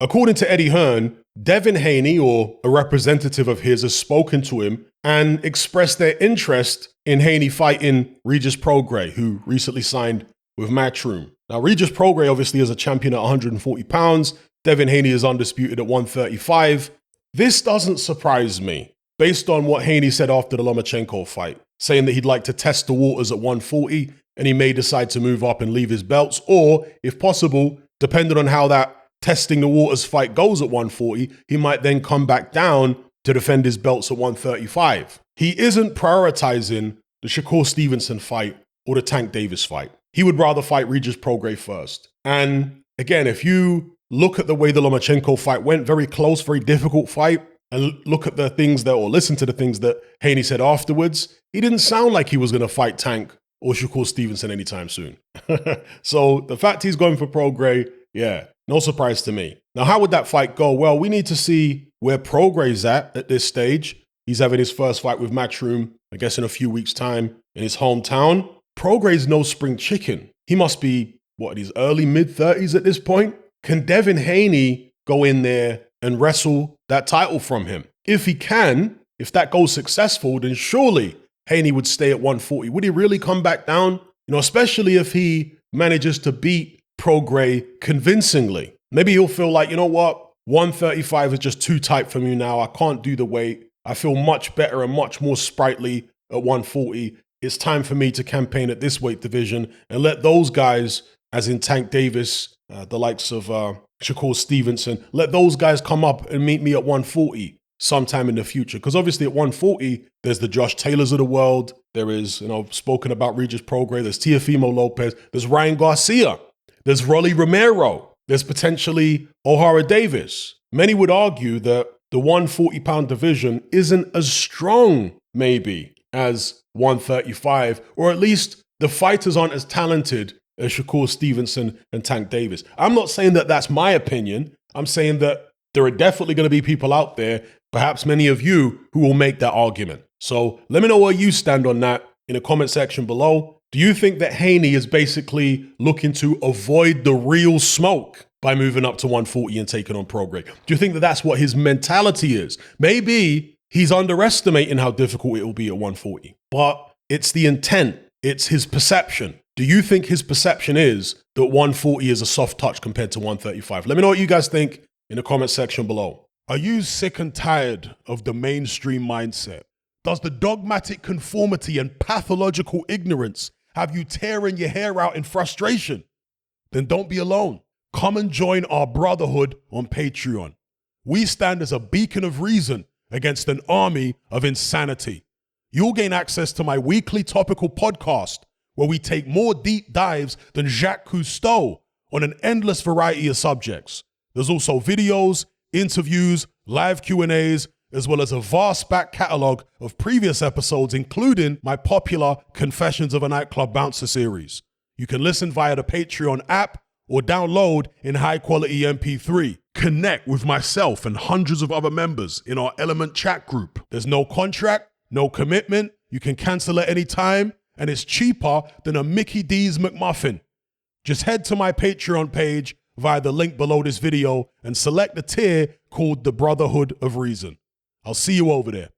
According to Eddie Hearn, Devin Haney, or a representative of his, has spoken to him and expressed their interest in Haney fighting RegisPrograis, who recently signed with Matchroom. Now, RegisPrograis obviously is a champion at 140 pounds. Devin Haney is undisputed at 135. This doesn't surprise me, based on what Haney said after the Lomachenko fight, saying that he'd like to test the waters at 140 and he may decide to move up and leave his belts, or, if possible, depending on how that testing the waters fight goes at 140, he might then come back down to defend his belts at 135. He isn't prioritizing the Shakur Stevenson fight or the Tank Davis fight. He would rather fight RegisPrograis first. And again, if you look at the way the Lomachenko fight went, very close, very difficult fight, and look at the things that, or listen to the things that Haney said afterwards, he didn't sound like he was going to fight Tank or Shakur Stevenson anytime soon. So the fact he's going for Prograis, yeah, no surprise to me. Now, how would that fight go? Well, we need to see where Prograis is at this stage. He's having his first fight with Matchroom, I guess in a few weeks' time, in his hometown. Prograis is no spring chicken. He must be, what, in his early, mid-30s at this point? Can Devin Haney go in there and wrestle that title from him? If he can, if that goes successful, then surely Haney would stay at 140. Would he really come back down? You know, especially if he manages to beat Prograis convincingly. Maybe he'll feel like, you know what, 135 is just too tight for me now. I can't do the weight. I feel much better and much more sprightly at 140. It's time for me to campaign at this weight division and let those guys, as in Tank Davis, the likes of Shakur Stevenson, let those guys come up and meet me at 140 sometime in the future. Because obviously at 140, there's the Josh Taylors of the world. There is, spoken about RegisPrograis. There's Teofimo Lopez. There's Ryan Garcia. There's Rolly Romero. There's potentially O'Hara Davis. Many would argue that the 140-pound division isn't as strong, maybe, as 135, or at least the fighters aren't as talented as Shakur Stevenson and Tank Davis. I'm not saying that that's my opinion. I'm saying that there are definitely going to be people out there, perhaps many of you, who will make that argument. So let me know where you stand on that in the comment section below. Do you think that Haney is basically looking to avoid the real smoke by moving up to 140 and taking on Prograis? Do you think that that's what his mentality is? Maybe he's underestimating how difficult it will be at 140, but it's the intent. It's his perception. Do you think his perception is that 140 is a soft touch compared to 135? Let me know what you guys think in the comment section below. Are you sick and tired of the mainstream mindset? Does the dogmatic conformity and pathological ignorance have you tearing your hair out in frustration? Then don't be alone. Come and join our brotherhood on Patreon. We stand as a beacon of reason against an army of insanity. You'll gain access to my weekly topical podcast, where we take more deep dives than Jacques Cousteau on an endless variety of subjects. There's also videos, interviews, live Q&As, as well as a vast back catalogue of previous episodes, including my popular Confessions of a Nightclub Bouncer series. You can listen via the Patreon app or download in high-quality MP3. Connect with myself and hundreds of other members in our Element chat group. There's no contract, no commitment, you can cancel at any time, and it's cheaper than a Mickey D's McMuffin. Just head to my Patreon page via the link below this video and select the tier called the Brotherhood of Reason. I'll see you over there.